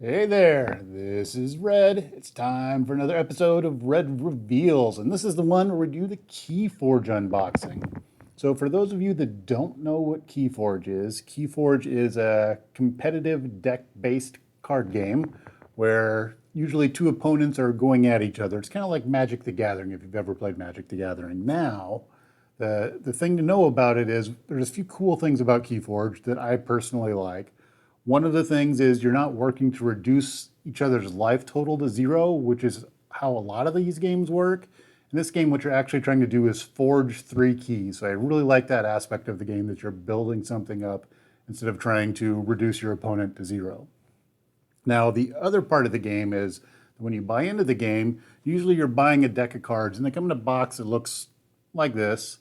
Hey there, this is Red. It's time for another episode of Red Reveals, and this is the one where we do the Keyforge unboxing. So, for those of you that don't know what Keyforge is a competitive deck based card game where usually two opponents are going at each other. It's kind of like Magic the Gathering if you've ever played Magic the Gathering. Now, the thing to know about it is there's a few cool things about Keyforge that I personally like. One of the things is you're not working to reduce each other's life total to zero, which is how a lot of these games work. In this game, what you're actually trying to do is forge three keys. So I really like that aspect of the game that you're building something up instead of trying to reduce your opponent to zero. Now, the other part of the game is when you buy into the game, usually you're buying a deck of cards and they come in a box that looks like this.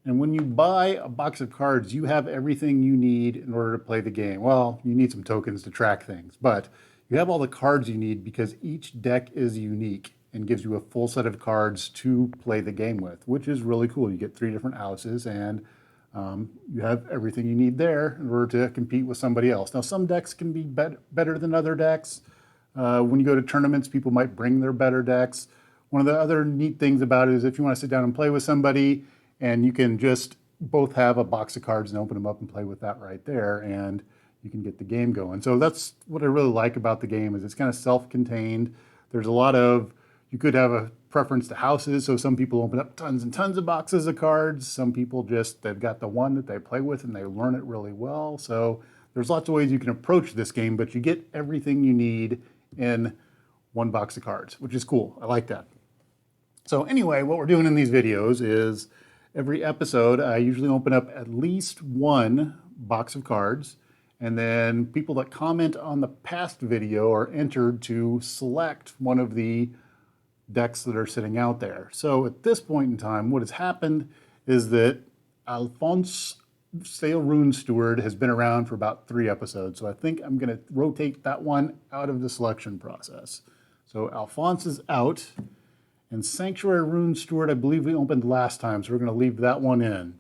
And when you buy a box of cards, you have everything you need in order to play the game. Well, you need some tokens to track things, but you have all the cards you need because each deck is unique and gives you a full set of cards to play the game with, which is really cool. You get three different houses and you have everything you need there in order to compete with somebody else. Now, some decks can be better than other decks. When you go to tournaments, people might bring their better decks. One of the other neat things about it is if you want to sit down and play with somebody, and you can just both have a box of cards and open them up and play with that right there, and you can get the game going. So that's what I really like about the game is it's kind of self-contained. There's a lot of, you could have a preference to houses, so some people open up tons and tons of boxes of cards. Some people just, they've got the one that they play with and they learn it really well. So there's lots of ways you can approach this game, but you get everything you need in one box of cards, which is cool. I like that. So anyway, what we're doing in these videos is every episode, I usually open up at least one box of cards, and then people that comment on the past video are entered to select one of the decks that are sitting out there. So at this point in time, what has happened is that Alphonse Sale Rune Steward has been around for about 3 episodes, so I think I'm going to rotate that one out of the selection process. So Alphonse is out. And Sanctuary Rune Steward, I believe we opened last time, so we're going to leave that one in.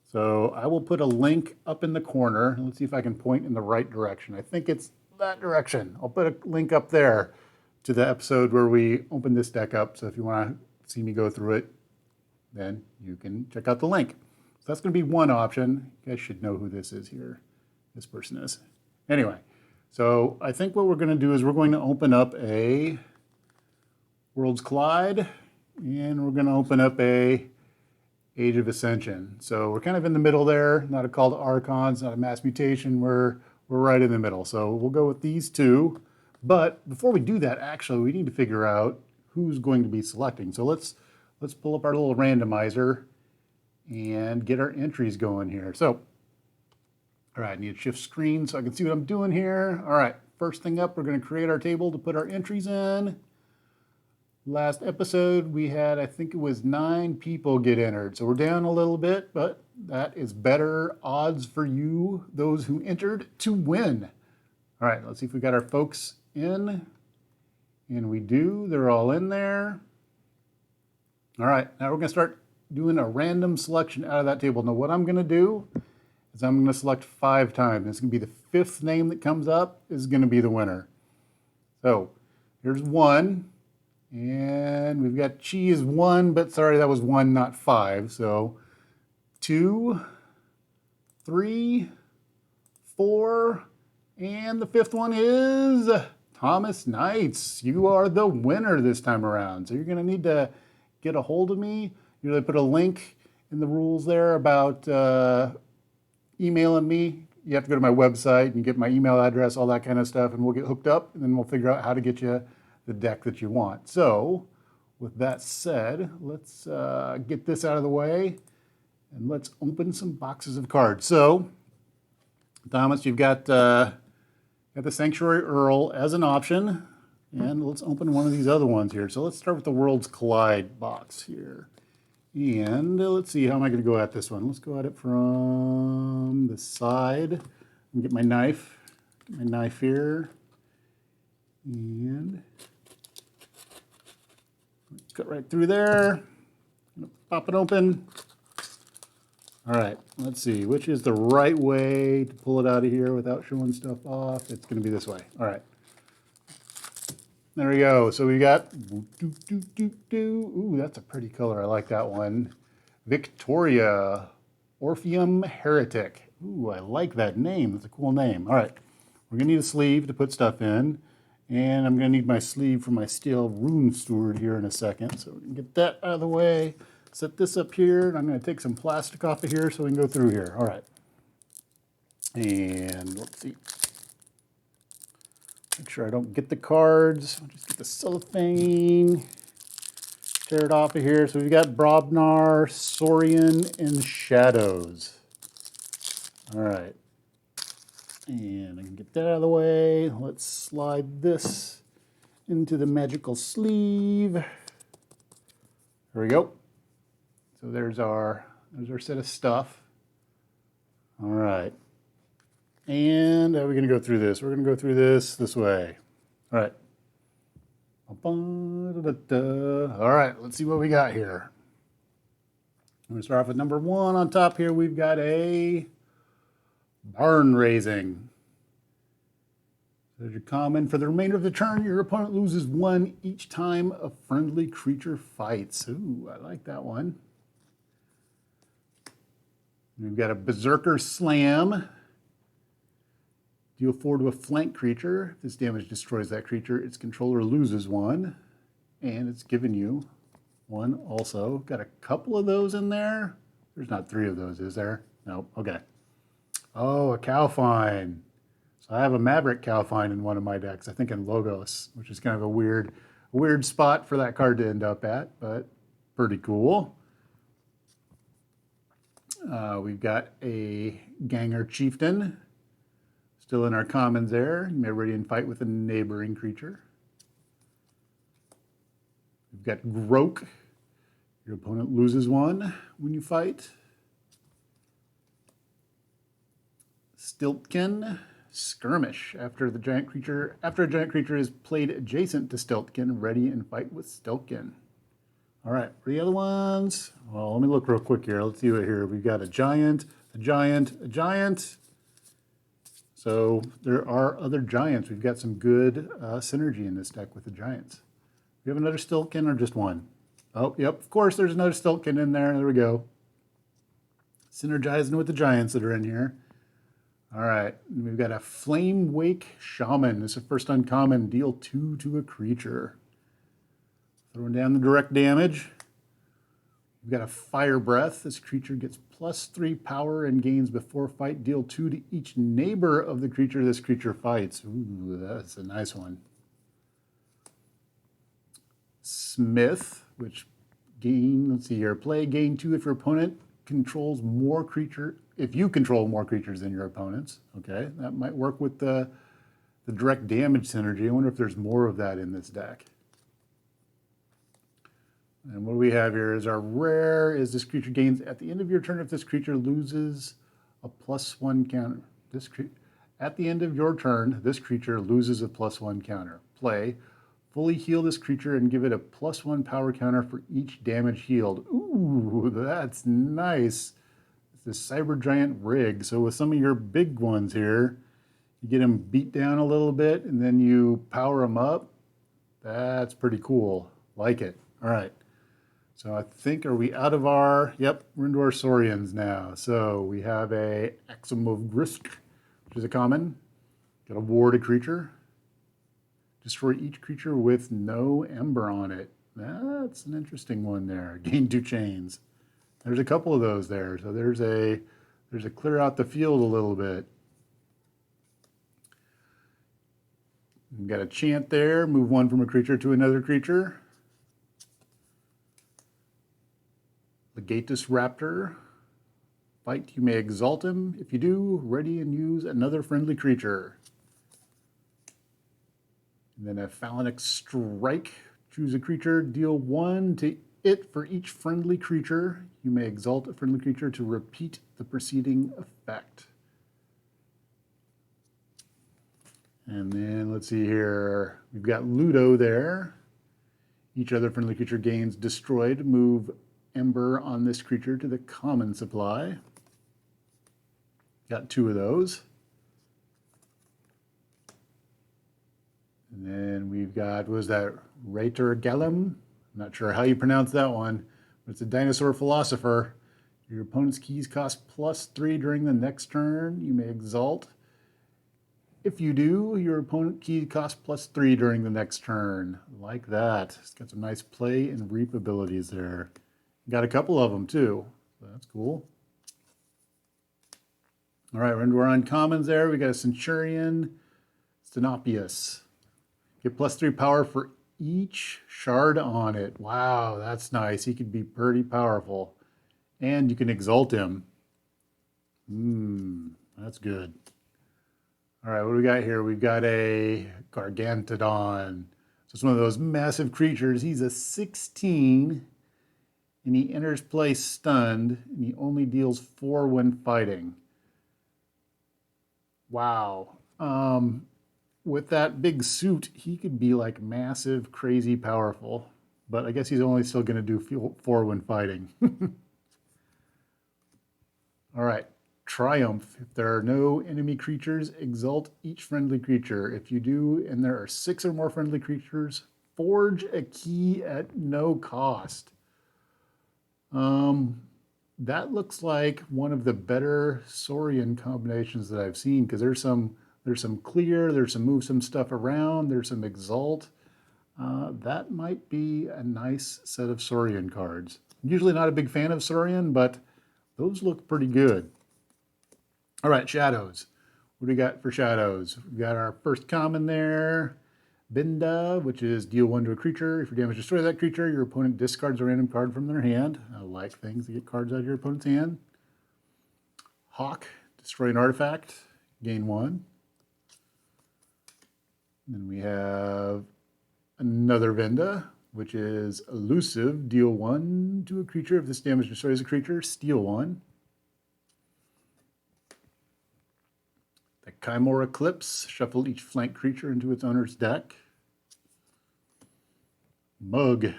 So I will put a link up in the corner. Let's see if I can point in the right direction. I think it's that direction. I'll put a link up there to the episode where we opened this deck up. So if you want to see me go through it, then you can check out the link. So that's going to be one option. You guys should know who this is here. This person is. Anyway, so I think what we're going to do is we're going to open up a Worlds Collide, and we're going to open up a Age of Ascension. So we're kind of in the middle there, not a Call to Archons, not a Mass Mutation, we're right in the middle. So we'll go with these two. But before we do that, actually, we need to figure out who's going to be selecting. So let's pull up our little randomizer and get our entries going here. So, all right, I need to shift screen so I can see what I'm doing here. All right, first thing up, we're going to create our table to put our entries in. Last episode, we had, I think it was 9 people get entered. So we're down a little bit, but that is better odds for you, those who entered, to win. All right, let's see if we got our folks in. And we do. They're all in there. All right, now we're going to start doing a random selection out of that table. Now what I'm going to do is I'm going to select 5 times. It's going to be the 5th name that comes up is going to be the winner. So here's 1. And we've got Chi is 1, but sorry, that was 1, not 5. So 2, 3, 4, and the 5th one is Thomas Knights. You are the winner this time around. So you're going to need to get a hold of me. You're going to put a link in the rules there about emailing me. You have to go to my website and get my email address, all that kind of stuff, and we'll get hooked up, and then we'll figure out how to get you the deck that you want. So with that said, let's get this out of the way and let's open some boxes of cards. So Thomas, you've got the Sanctuary Earl as an option, and let's open one of these other ones here. So let's start with the Worlds Collide box here. And let's see, how am I going to go at this one? Let's go at it from the side and get my knife. Get my knife here. And cut right through there. Pop it open. All right, let's see, which is the right way to pull it out of here without showing stuff off? It's going to be this way. All right, There we go. So we got, ooh, that's a pretty color. I like that one. Victoria, Orpheum Heretic. Ooh, I like that name. That's a cool name. All right, we're gonna need a sleeve to put stuff in. And I'm gonna need my sleeve for my steel rune steward here in a second. So we can get that out of the way. Set this up here, and I'm gonna take some plastic off of here so we can go through here. All right. And let's see. Make sure I don't get the cards. I'll just get the cellophane. Tear it off of here. So we've got Brobnar, Saurian, and Shadows. All right. And I can get that out of the way. Let's slide this into the magical sleeve. There we go. So there's our set of stuff. All right. And how are we going to go through this? We're going to go through this way. All right. All right, let's see what we got here. I'm going to start off with number 1 on top here. We've got a barn raising. There's your common. For the remainder of the turn, your opponent loses 1 each time a friendly creature fights. Ooh, I like that one. We've got a Berserker Slam. Deal 4 to a flank creature. If this damage destroys that creature, its controller loses 1. And it's given you 1 also. Got a couple of those in there. There's not 3 of those, is there? Nope. Okay. Oh, a Cowfine. So I have a Maverick Cowfine in one of my decks, I think in Logos, which is kind of a weird spot for that card to end up at, but pretty cool. We've got a Ganger Chieftain. Still in our commons there. You may Radiant fight with a neighboring creature. We've got Groke. Your opponent loses 1 when you fight. Stiltkin. Skirmish. After a giant creature is played adjacent to Stiltkin, ready and fight with Stiltkin. All right, for the other ones, well, let me look real quick here. Let's see what here. We've got a giant, a giant, a giant. So there are other giants. We've got some good synergy in this deck with the giants. Do you have another Stiltkin or just 1? Oh, yep, of course there's another Stiltkin in there. There we go. Synergizing with the giants that are in here. All right, and we've got a Flame Wake Shaman. This is first uncommon. Deal 2 to a creature. Throwing down the direct damage. We've got a Fire Breath. This creature gets +3 power and gains before fight. Deal 2 to each neighbor of the creature this creature fights. Ooh, that's a nice one. Smith, which let's see here. Gain 2 if your opponent controls more creature. If you control more creatures than your opponents. Okay, that might work with the direct damage synergy. I wonder if there's more of that in this deck. And what we have here is our rare is this creature gains at the end of your turn if this creature loses a +1 counter. At the end of your turn, this creature loses a +1 counter. Play, fully heal this creature and give it a +1 power counter for each damage healed. Ooh, that's nice. It's the Cyber Giant Rig. So with some of your big ones here, you get them beat down a little bit and then you power them up. That's pretty cool. Like it. All right. So I think, are we out of our, yep, we're into our Saurians now. So we have a Axum of Grisk, which is a common. Got a ward a creature. Destroy each creature with no ember on it. That's an interesting one there. Gain 2 chains. There's a couple of those there. So there's a clear out the field a little bit. We've got a chant there. Move 1 from a creature to another creature. Legatus Raptor. Fight, you may exalt him. If you do, ready and use another friendly creature. And then a Phalanic Strike. Choose a creature, deal 1 to it for each friendly creature. You may exalt a friendly creature to repeat the preceding effect. And then let's see here. We've got Ludo there. Each other friendly creature gains destroyed. Move Ember on this creature to the common supply. Got 2 of those. And then we've got, what was that, Rater Gallum? I'm not sure how you pronounce that one, but it's a dinosaur philosopher. Your opponent's keys cost +3 during the next turn. You may exalt. If you do, your opponent key costs +3 during the next turn. Like that. It's got some nice play and reap abilities there. Got a couple of them too. So that's cool. All right, we're into our uncommons there. We got a Centurion, Stenopius. Get +3 power for each shard on it. Wow, that's nice. He could be pretty powerful. And you can exalt him. That's good. All right, what do we got here? We've got a Gargantodon. So it's one of those massive creatures. He's a 16, and he enters play stunned, and he only deals 4 when fighting. Wow. With that big suit, he could be like massive, crazy powerful. But I guess he's only still going to do 4 when fighting. All right. Triumph. If there are no enemy creatures, exalt each friendly creature. If you do, and there are 6 or more friendly creatures, forge a key at no cost. That looks like one of the better Saurian combinations that I've seen, because there's some clear, there's some move some stuff around, there's some exalt. That might be a nice set of Saurian cards. I'm usually not a big fan of Saurian, but those look pretty good. All right, shadows. What do we got for shadows? We've got our first common there, Binda, which is deal 1 to a creature. If you damage destroy that creature, your opponent discards a random card from their hand. I like things to get cards out of your opponent's hand. Hawk, destroy an artifact, gain 1. Then we have another Venda, which is elusive, deal 1 to a creature. If this damage destroys a creature, steal 1. The Chimera Eclipse, shuffle each flank creature into its owner's deck. Mug.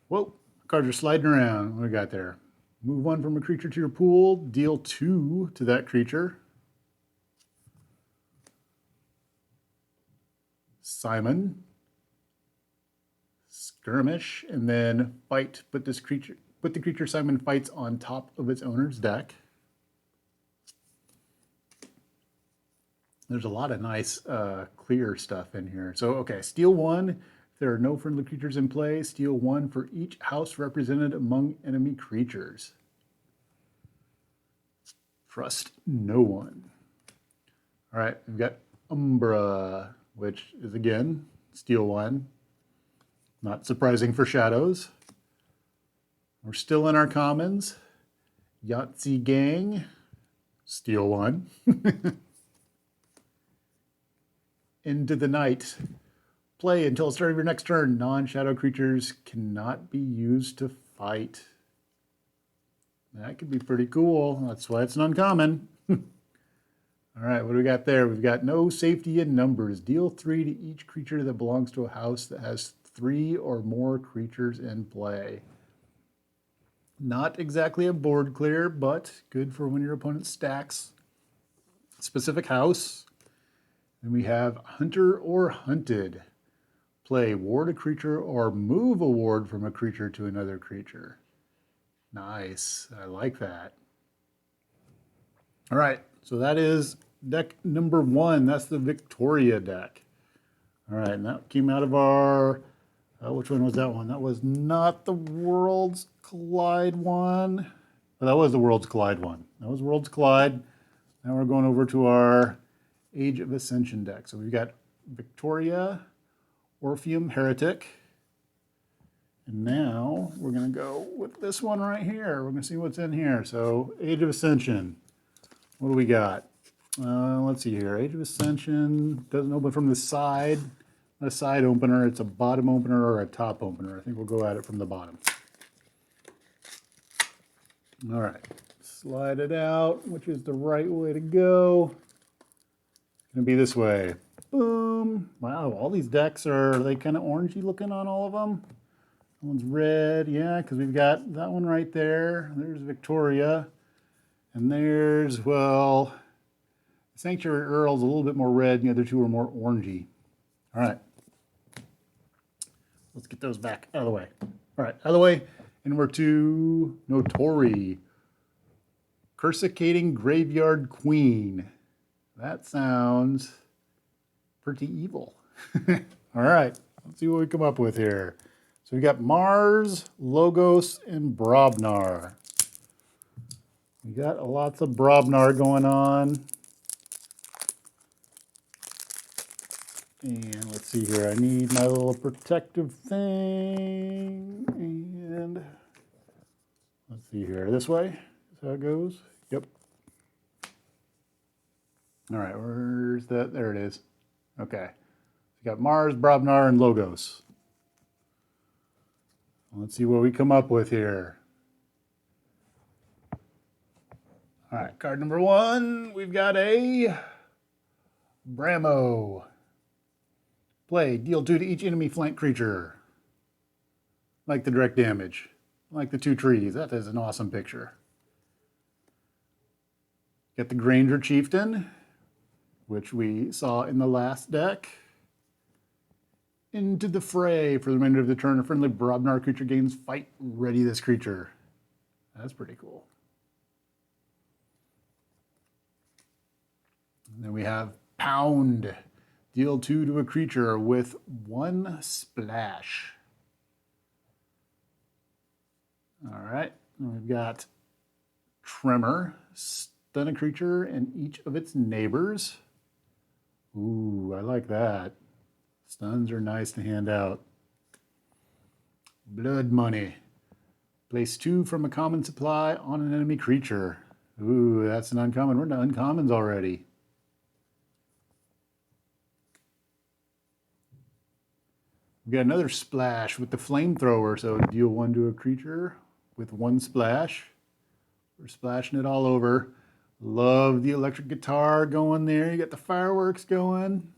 Whoa, cards are sliding around. What do we got there? Move 1 from a creature to your pool, deal 2 to that creature. Simon. Skirmish, and then fight. Put the creature Simon fights on top of its owner's deck. There's a lot of nice clear stuff in here. So, okay, steal 1. If there are no friendly creatures in play, steal 1 for each house represented among enemy creatures. Trust no one. All right, we've got Umbra, which is, again, steal 1. Not surprising for shadows. We're still in our commons. Yahtzee Gang, steal 1. Into the night. Play until the start of your next turn. Non-shadow creatures cannot be used to fight. That could be pretty cool. That's why it's an uncommon. All right, what do we got there? We've got no safety in numbers. Deal 3 to each creature that belongs to a house that has 3 or more creatures in play. Not exactly a board clear, but good for when your opponent stacks a specific house. And we have Hunter or Hunted. Play, ward a creature or move a ward from a creature to another creature. Nice. I like that. All right, so that is deck number 1. That's the Victoria deck. All right, and that came out of our, which one was that one? That was not the Worlds Collide one. Oh, that was the Worlds Collide one. That was Worlds Collide. Now we're going over to our Age of Ascension deck. So we've got Victoria, Orpheum Heretic. And now we're going to go with this one right here. We're going to see what's in here. So Age of Ascension. What do we got? Let's see here. Age of Ascension doesn't open from the side. Not a side opener. It's a bottom opener or a top opener. I think we'll go at it from the bottom. All right. Slide it out, which is the right way to go. Gonna be this way. Boom. Wow, all these decks are they kind of orangey looking on all of them? That one's red, yeah, because we've got that one right there. There's Victoria. And there's, well, Sanctuary Earl's a little bit more red, and the other two are more orangey. All right. Let's get those back out of the way. All right, out of the way. And we're to Notori. Cursicating Graveyard Queen. That sounds pretty evil. All right, let's see what we come up with here. So we got Mars, Logos, and Brobnar. We got lots of Brobnar going on. And let's see here. I need my little protective thing. And let's see here. This way is how it goes. Yep. All right, where's that? There it is. Okay. We got Mars, Brobnar, and Logos. Let's see what we come up with here. All right, card number one, we've got a Bramo. Play, deal 2 to each enemy flank creature. Like the direct damage. Like the 2 trees. That is an awesome picture. Get the Granger Chieftain, which we saw in the last deck. Into the fray. For the remainder of the turn, a friendly Brobnar creature gains fight. Ready this creature. That's pretty cool. And then we have Pound. Deal 2 to a creature with 1 splash. All right. And we've got Tremor. Stun a creature and each of its neighbors. Ooh, I like that. Stuns are nice to hand out. Blood Money. Place 2 from a common supply on an enemy creature. Ooh, that's an uncommon. We're into uncommons already. We got another splash with the flamethrower. So deal 1 to a creature with 1 splash. We're splashing it all over. Love the electric guitar going there. You got the fireworks going.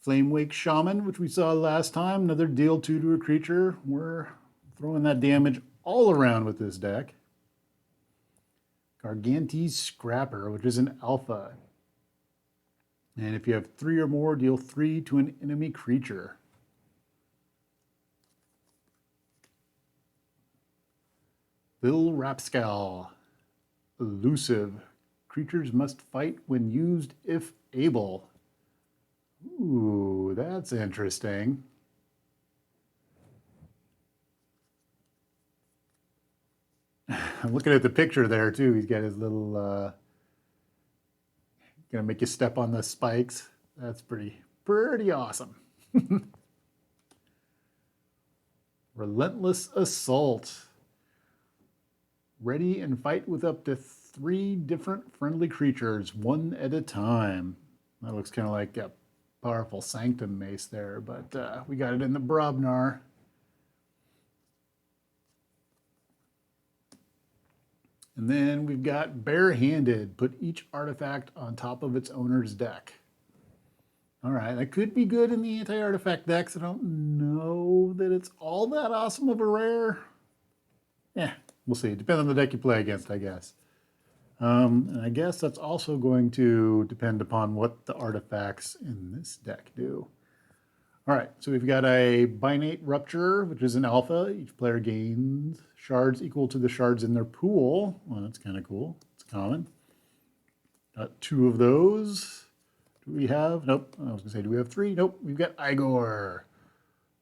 Flamewake Shaman, which we saw last time. Another deal 2 to a creature. We're throwing that damage all around with this deck. Gargantes Scrapper, which is an alpha. And if you have 3 or more, deal 3 to an enemy creature. Bill Rapscal. Elusive. Creatures must fight when used if able. Ooh, that's interesting. I'm looking at the picture there too. He's got his little gonna make you step on the spikes. That's pretty awesome. Relentless Assault. Ready and fight with up to 3 different friendly creatures, 1 at a time. That looks kind of like a powerful Sanctum Mace there, but we got it in the Brobnar. And then we've got Barehanded. Put each artifact on top of its owner's deck. All right, that could be good in the anti-artifact decks. I don't know that it's all that awesome of a rare. Yeah, we'll see. Depends on the deck you play against, I guess. And I guess that's also going to depend upon what the artifacts in this deck do. All right, so we've got a Binate Rupture, which is an alpha. Each player gains shards equal to the shards in their pool. Well, that's kind of cool. It's common. Got 2 of those. Do we have? Nope. I was going to say, do we have 3? Nope. We've got Igor.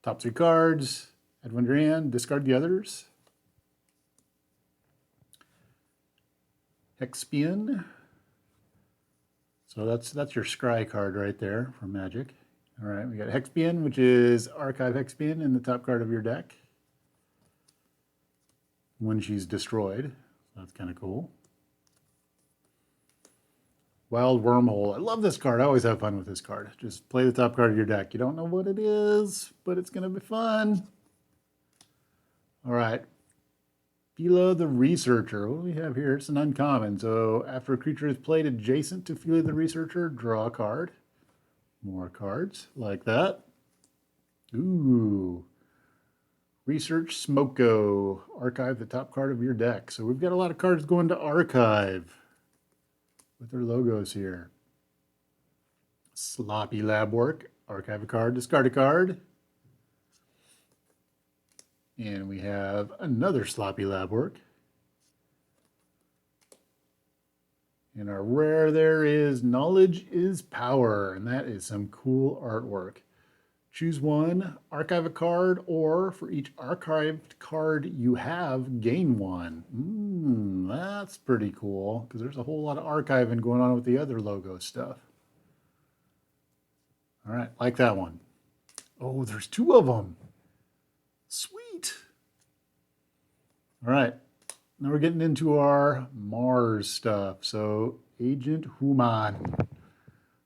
Top 3 cards. Add 1 to your hand. Discard the others. Hexpian. So that's your scry card right there for Magic. All right, we got Hexpian, which is Archive Hexpian in the top card of your deck when she's destroyed. That's kind of cool. Wild Wormhole. I love this card. I always have fun with this card. Just play the top card of your deck. You don't know what it is, but it's going to be fun. All right. Fila the Researcher. What do we have here? It's an uncommon. So after a creature is played adjacent to Fila the Researcher, draw a card. More cards like that. Ooh. Research Smoko. Archive the top card of your deck. So we've got a lot of cards going to archive. with their logos here. Sloppy lab work. Archive a card, discard a card. And we have another sloppy lab work. And our rare there is Knowledge is Power, and that is some cool artwork. Choose one, archive a card, or for each archived card you have, gain one. That's pretty cool, because there's a whole lot of archiving going on with the other logo stuff. All right, like that one. Oh, there's two of them. Sweet. All right. Now we're getting into our Mars stuff. So Agent Human.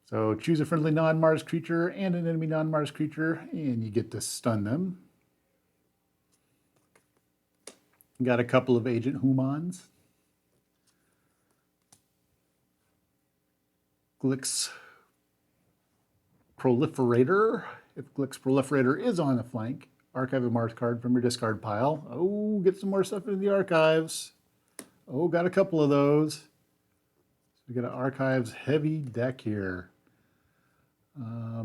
So choose a friendly non-Mars creature and an enemy non-Mars creature, and you get to stun them. Got a couple of Agent Humans. Glix Proliferator. If Glix Proliferator is on the flank, archive a Mars card from your discard pile. Oh, get some more stuff into the archives. Oh, got a couple of those. So we got an archives heavy deck here.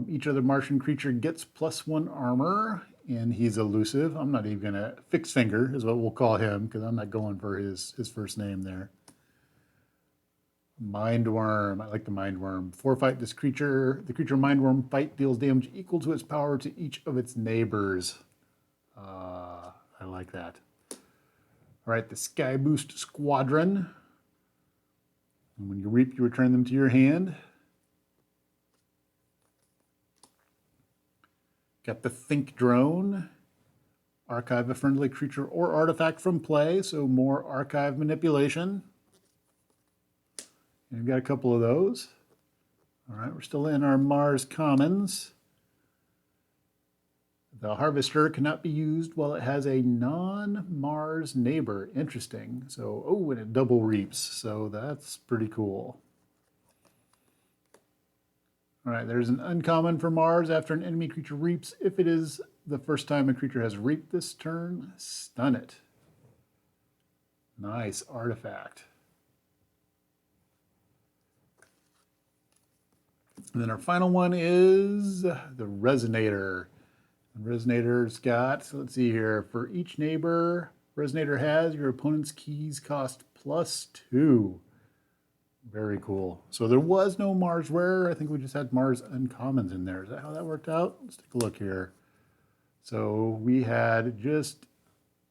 Each other Martian creature gets +1 armor, and he's elusive. I'm not even gonna Fixed Finger is what we'll call him, because I'm not going for his first name there. Mindworm. I like the Mindworm. 4-fight this creature. The creature Mindworm fight deals damage equal to its power to each of its neighbors. I like that. All right, the Sky Boost Squadron. And when you reap, you return them to your hand. Got the Think Drone. Archive a friendly creature or artifact from play, so more archive manipulation. And we've got a couple of those. All right, we're still in our Mars Commons. The Harvester cannot be used while it has a non-Mars neighbor. Interesting. So, oh, and it double reaps. So that's pretty cool. All right, there's an uncommon for Mars after an enemy creature reaps. If it is the first time a creature has reaped this turn, stun it. Nice artifact. And then our final one is the Resonator. Resonator's got, so let's see here, for each neighbor Resonator has, your opponent's keys cost +2. Very cool. So there was no Mars Rare. I think we just had Mars Uncommons in there. Is that how that worked out? Let's take a look here. So we had just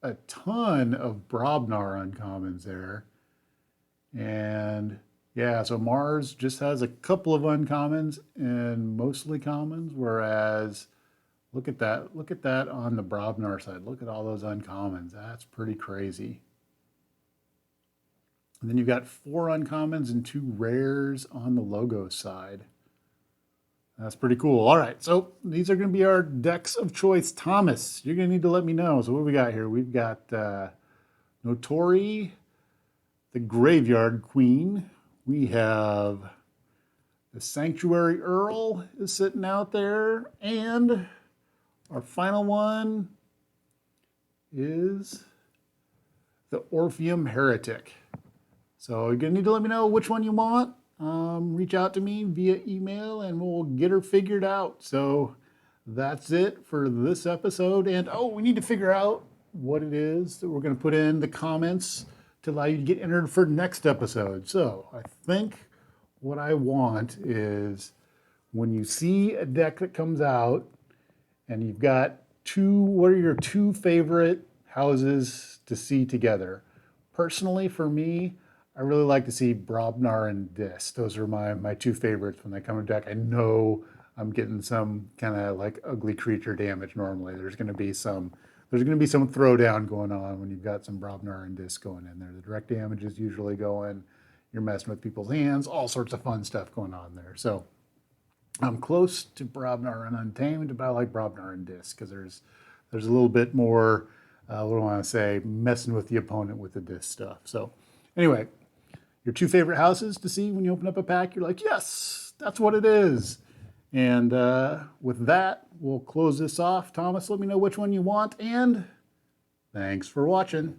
a ton of Brobnar Uncommons there. And yeah, so Mars just has a couple of Uncommons and mostly Commons, whereas look at that. Look at that on the Brobnar side. Look at all those Uncommons. That's pretty crazy. And then you've got 4 Uncommons and 2 Rares on the logo side. That's pretty cool. All right, so these are going to be our decks of choice. Thomas, you're going to need to let me know. So what do we got here? We've got Notori, the Graveyard Queen. We have the Sanctuary Earl is sitting out there. And our final one is the Orpheum Heretic. So you're going to need to let me know which one you want. Reach out to me via email and we'll get her figured out. So that's it for this episode. And oh, we need to figure out what it is that we're going to put in the comments to allow you to get entered for next episode. So I think what I want is when you see a deck that comes out and you've got what are your 2 favorite houses to see together? Personally, for me, I really like to see Brobnar and Dis. Those are my 2 favorites when they come to deck. I know I'm getting some kind of like ugly creature damage normally. There's going to be some throwdown going on when you've got some Brobnar and Dis going in there. The direct damage is usually going. You're messing with people's hands. All sorts of fun stuff going on there. So I'm close to Brobnar and Untamed, but I like Brobnar and Dis because there's a little bit more, what do I want to say, messing with the opponent with the Dis stuff. So anyway, your 2 favorite houses to see when you open up a pack, you're like, yes, that's what it is. And with that, we'll close this off. Thomas, let me know which one you want, and thanks for watching.